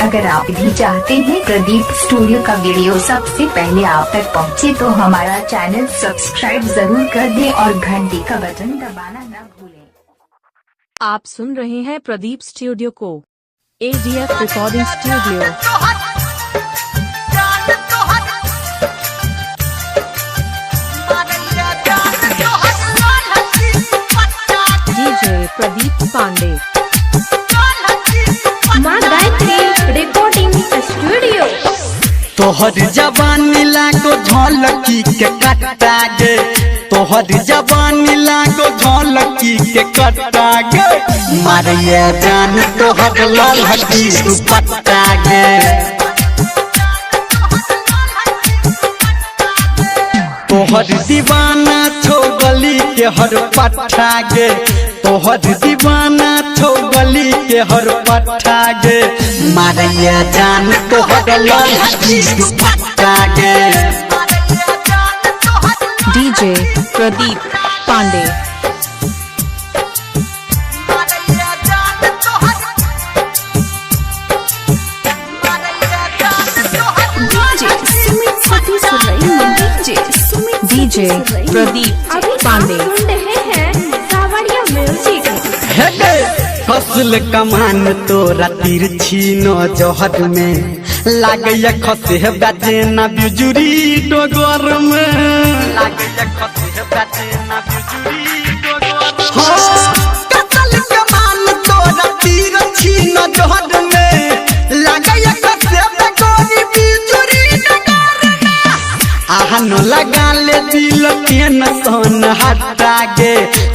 अगर आप भी चाहते हैं प्रदीप स्टूडियो का वीडियो सबसे पहले आप तक पहुंचे तो हमारा चैनल सब्सक्राइब जरूर कर दें और घंटी का बटन दबाना न भूलें। आप सुन रहे हैं प्रदीप स्टूडियो को। ADF recording studio. DJ Pradeep Pandey. माँ गायत्री रिकॉर्डिंग स्टूडियो। तोहर जवानी लागो झलकी के कट्टा गे, तोहर जवानी लागो झलकी के कट्टा गे, मारिया जान तोहर ललकी दुपट्टा गे। तोहर दीवाना छो गली के हर पट्टा गे, तोहर दीवाना छो गली के हर पट्टा गे, मारिया जान तोहर ललकी दुपट्टा गे। DJ प्रदीप पांडे। DJ प्रदीप पांडे। फसल कमान तोरा तिरछी न जहर में लागैया खसे बाजे ना बिजुरी डोगर में, लागैया खसे बाजे ना बिजुरी डोगर। फसल कमान तोरा तिरछी न जहर में लागैया खसे बाजे बिजुरी डोगर में। आहन लगा ले दिल टेंशन हटा गे,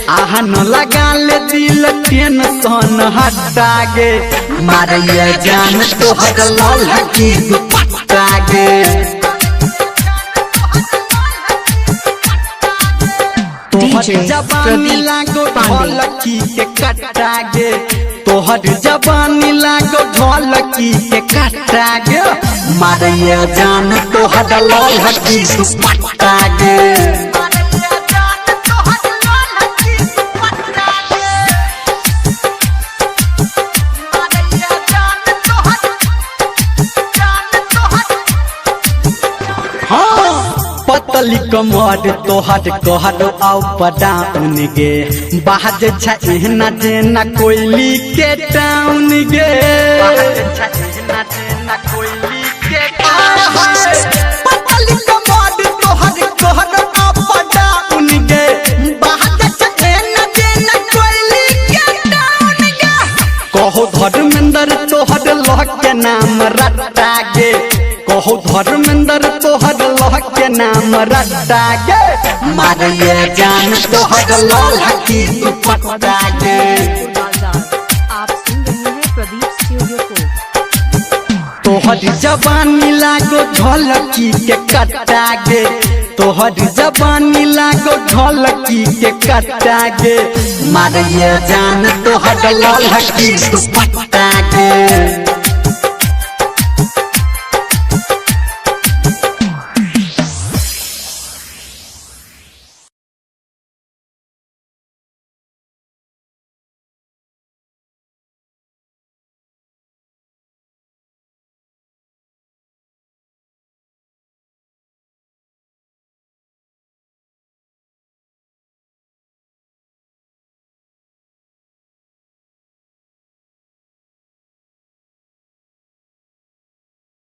आहन लगा ले दिल टेंशन हटा गे, मारिया जान तोहर ललकी दुपट्टा गे। तोहर जवानी लागो झलकी के कट्टा गे, तोहर जवानी लागो झलकी के कट्टा गे, मारिया जान तोहर ललकी दुपट्टा गे। पतली कमर तोहर कहर आओ पडाउन गे, बाहर छना जेना कोयली के टाउन गे, पतली कमर तोहर कहर आओ पडाउन गे, बाहर छना जेना कोयली के टाउन गे। कहो धर्मेंद्र तोहर लह के नाम रट्टा गे, कहो धर्मेंद्र तोहर लह के नाम रट्टा गे, मारिया जान तोहर ललकी दुपट्टा गे। आप सुन रहे हैं प्रदीप स्टूडियो को। तोहर जवानी लागो झलकी के कट्टा गे, तोहर जवानी लागो झलकी के कट्टा गे, मारिया जान तोहर ललकी दुपट्टा गे।